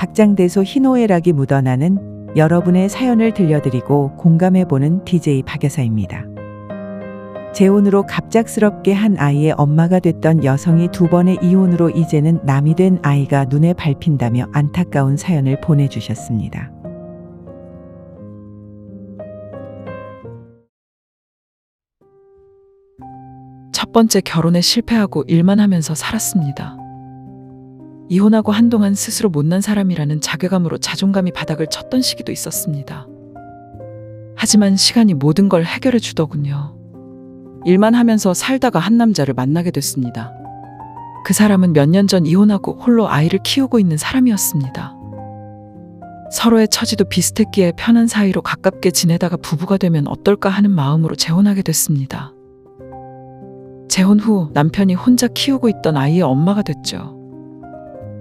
박장대소 희노애락이 묻어나는 여러분의 사연을 들려드리고 공감해보는 DJ 박여사입니다. 재혼으로 갑작스럽게 한 아이의 엄마가 됐던 여성이 2번의 이혼으로 이제는 남이 된 아이가 눈에 밟힌다며 안타까운 사연을 보내주셨습니다. 첫 번째 결혼에 실패하고 일만 하면서 살았습니다. 이혼하고 한동안 스스로 못난 사람이라는 자괴감으로 자존감이 바닥을 쳤던 시기도 있었습니다. 하지만 시간이 모든 걸 해결해 주더군요. 일만 하면서 살다가 한 남자를 만나게 됐습니다. 그 사람은 몇 년 전 이혼하고 홀로 아이를 키우고 있는 사람이었습니다. 서로의 처지도 비슷했기에 편한 사이로 가깝게 지내다가 부부가 되면 어떨까 하는 마음으로 재혼하게 됐습니다. 재혼 후 남편이 혼자 키우고 있던 아이의 엄마가 됐죠.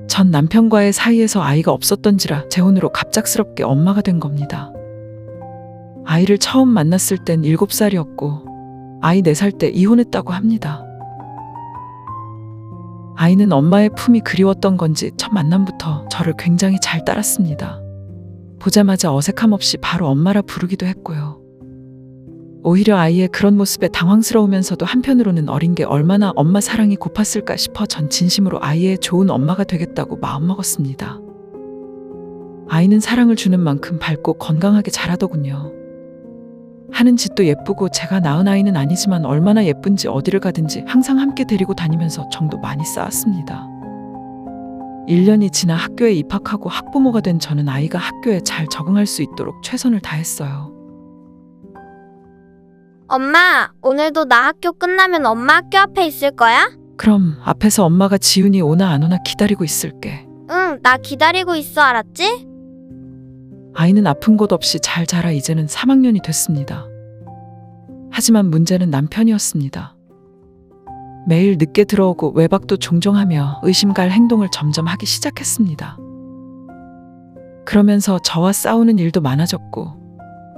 전 남편과의 사이에서 아이가 없었던지라 재혼으로 갑작스럽게 엄마가 된 겁니다. 아이를 처음 만났을 땐 7살이었고 아이 4살 때 이혼했다고 합니다. 아이는 엄마의 품이 그리웠던 건지 첫 만남부터 저를 굉장히 잘 따랐습니다. 보자마자 어색함 없이 바로 엄마라 부르기도 했고요. 오히려 아이의 그런 모습에 당황스러우면서도 한편으로는 어린 게 얼마나 엄마 사랑이 고팠을까 싶어 전 진심으로 아이의 좋은 엄마가 되겠다고 마음먹었습니다. 아이는 사랑을 주는 만큼 밝고 건강하게 자라더군요. 하는 짓도 예쁘고 제가 낳은 아이는 아니지만 얼마나 예쁜지 어디를 가든지 항상 함께 데리고 다니면서 정도 많이 쌓았습니다. 1년이 지나 학교에 입학하고 학부모가 된 저는 아이가 학교에 잘 적응할 수 있도록 최선을 다했어요. 엄마, 오늘도 나 학교 끝나면 엄마 학교 앞에 있을 거야? 그럼 앞에서 엄마가 지훈이 오나 안 오나 기다리고 있을게. 응, 나 기다리고 있어, 알았지? 아이는 아픈 곳 없이 잘 자라 이제는 3학년이 됐습니다. 하지만 문제는 남편이었습니다. 매일 늦게 들어오고 외박도 종종 하며 의심갈 행동을 점점 하기 시작했습니다. 그러면서 저와 싸우는 일도 많아졌고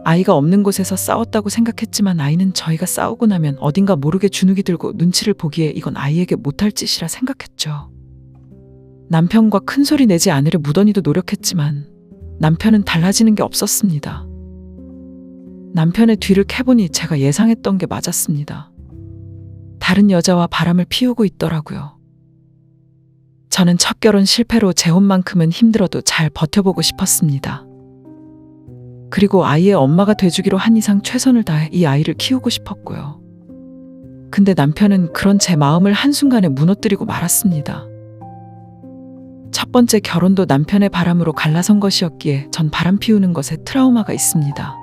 아이가 없는 곳에서 싸웠다고 생각했지만 아이는 저희가 싸우고 나면 어딘가 모르게 주눅이 들고 눈치를 보기에 이건 아이에게 못할 짓이라 생각했죠. 남편과 큰 소리 내지 않으려 무던히도 노력했지만 남편은 달라지는 게 없었습니다. 남편의 뒤를 캐보니 제가 예상했던 게 맞았습니다. 다른 여자와 바람을 피우고 있더라고요. 저는 첫 결혼 실패로 재혼만큼은 힘들어도 잘 버텨보고 싶었습니다. 그리고 아이의 엄마가 돼주기로 한 이상 최선을 다해 이 아이를 키우고 싶었고요. 근데 남편은 그런 제 마음을 한순간에 무너뜨리고 말았습니다. 첫 번째 결혼도 남편의 바람으로 갈라선 것이었기에 전 바람 피우는 것에 트라우마가 있습니다.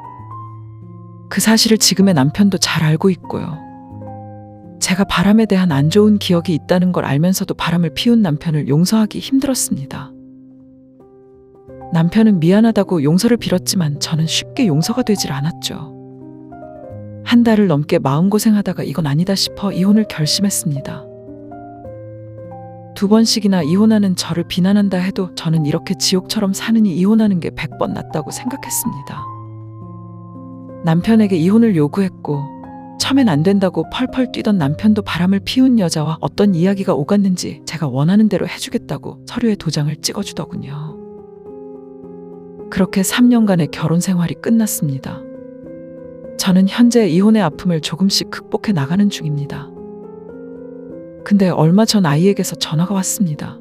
그 사실을 지금의 남편도 잘 알고 있고요. 제가 바람에 대한 안 좋은 기억이 있다는 걸 알면서도 바람을 피운 남편을 용서하기 힘들었습니다. 남편은 미안하다고 용서를 빌었지만 저는 쉽게 용서가 되질 않았죠. 한 달을 넘게 마음고생하다가 이건 아니다 싶어 이혼을 결심했습니다. 2번씩이나 이혼하는 저를 비난한다 해도 저는 이렇게 지옥처럼 사느니 이혼하는 게 100번 낫다고 생각했습니다. 남편에게 이혼을 요구했고 처음엔 안 된다고 펄펄 뛰던 남편도 바람을 피운 여자와 어떤 이야기가 오갔는지 제가 원하는 대로 해주겠다고 서류에 도장을 찍어주더군요. 그렇게 3년간의 결혼 생활이 끝났습니다. 저는 현재 이혼의 아픔을 조금씩 극복해 나가는 중입니다. 근데 얼마 전 아이에게서 전화가 왔습니다.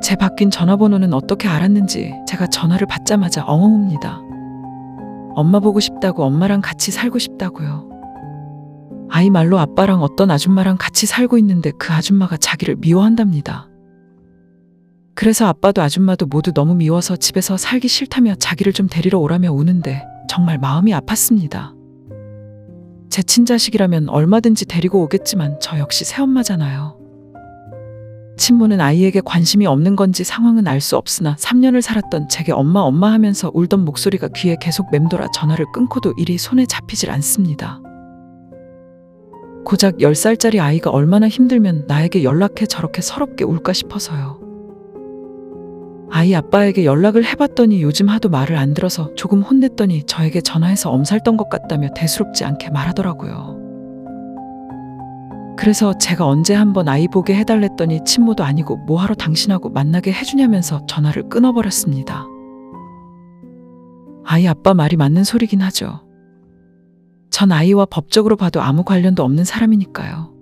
제 바뀐 전화번호는 어떻게 알았는지 제가 전화를 받자마자 엉엉 웁니다. 엄마 보고 싶다고 엄마랑 같이 살고 싶다고요. 아이 말로 아빠랑 어떤 아줌마랑 같이 살고 있는데 그 아줌마가 자기를 미워한답니다. 그래서 아빠도 아줌마도 모두 너무 미워서 집에서 살기 싫다며 자기를 좀 데리러 오라며 우는데 정말 마음이 아팠습니다. 제 친자식이라면 얼마든지 데리고 오겠지만 저 역시 새엄마잖아요. 친모는 아이에게 관심이 없는 건지 상황은 알 수 없으나 3년을 살았던 제게 엄마 하면서 울던 목소리가 귀에 계속 맴돌아 전화를 끊고도 일이 손에 잡히질 않습니다. 고작 10살짜리 아이가 얼마나 힘들면 나에게 연락해 저렇게 서럽게 울까 싶어서요. 아이 아빠에게 연락을 해봤더니 요즘 하도 말을 안 들어서 조금 혼냈더니 저에게 전화해서 엄살 떤 것 같다며 대수롭지 않게 말하더라고요. 그래서 제가 언제 한번 아이 보게 해달랬더니 친모도 아니고 뭐하러 당신하고 만나게 해주냐면서 전화를 끊어버렸습니다. 아이 아빠 말이 맞는 소리긴 하죠. 전 아이와 법적으로 봐도 아무 관련도 없는 사람이니까요.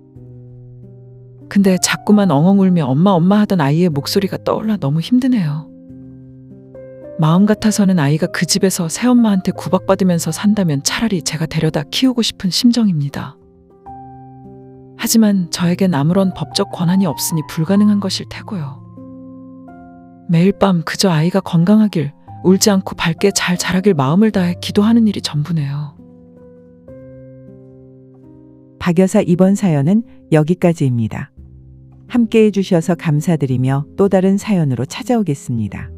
근데 자꾸만 엉엉 울며 엄마 엄마 하던 아이의 목소리가 떠올라 너무 힘드네요. 마음 같아서는 아이가 그 집에서 새엄마한테 구박받으면서 산다면 차라리 제가 데려다 키우고 싶은 심정입니다. 하지만 저에겐 아무런 법적 권한이 없으니 불가능한 것일 테고요. 매일 밤 그저 아이가 건강하길, 울지 않고 밝게 잘 자라길 마음을 다해 기도하는 일이 전부네요. 박 여사 이번 사연은 여기까지입니다. 함께 해주셔서 감사드리며 또 다른 사연으로 찾아오겠습니다.